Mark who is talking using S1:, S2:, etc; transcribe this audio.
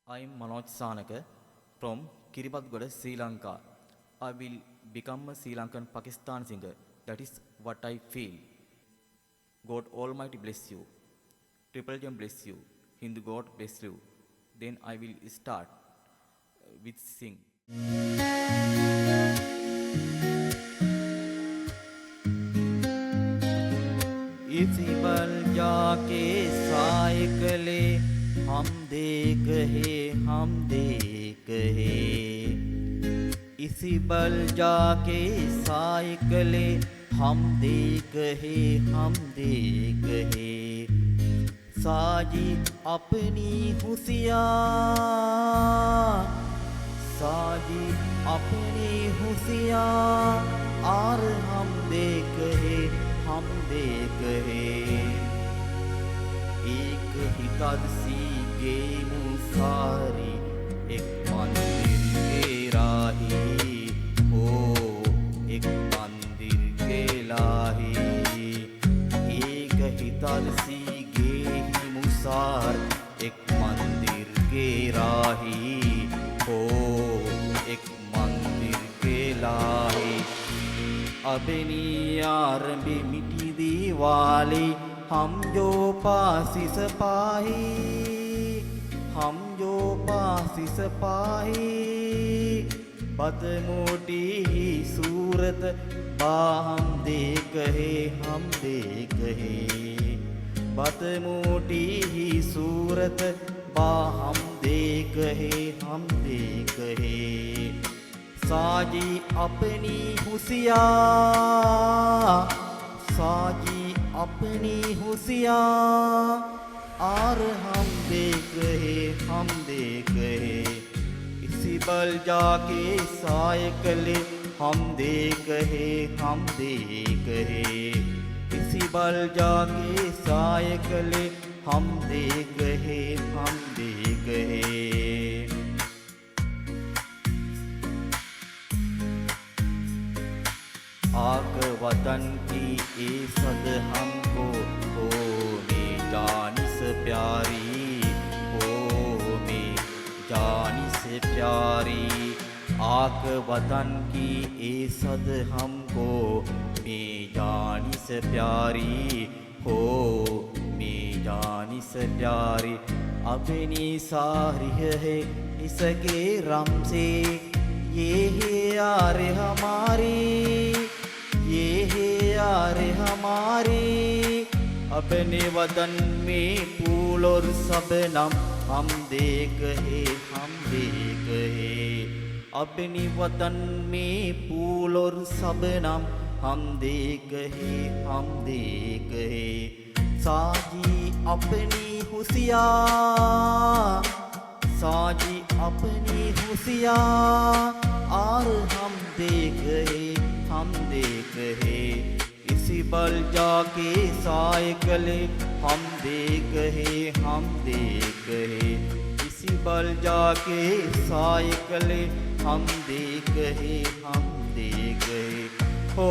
S1: I am Manoj Sanaka from Kiribati, Sri Lanka. I will become a Sri Lankan Pakistan singer. That is what I feel. God Almighty bless you. Triple Jam bless you. Hindu God bless you. Then I will start with sing. इसी बल जाके साइकले हम देख है इसी बल जाके साइकले हम देख है साजी अपनी होशियार और हम देख है एक ही तरसी के मुसारी एक मंदिर के राही हो एक मंदिर के लाही एक ही तरसी के ही मुसार एक मंदिर के राही हो एक मंदिर के लाही अपनी यार भी मिटी दीवाली हम जो पासी सपाही बद मोटी ही सूरत बा हम देख है बद मोटी ही सूरत बा हम देख है साजी अपनी होशियार और हम देख है इसी बल जाके साइकले हम देख है इसी बल जाके साइकले हम देख है आग वतन की ए सद हमको हो में जानी से प्यारी हो में जानी से प्यारी आग वतन की ए सद हमको में जानी से प्यारी हो में जानी से प्यारी अपनी सारी है इसके रम से ये है यार हमारी अपने वतन में फूल और सबनम हम देख है अपने वतन में फूल और सबनम हम देख है साजी अपनी होशियार और हम देख है इसी बल जाके साइकले हम देख है इसी बल जाके साइकले हम देख है हो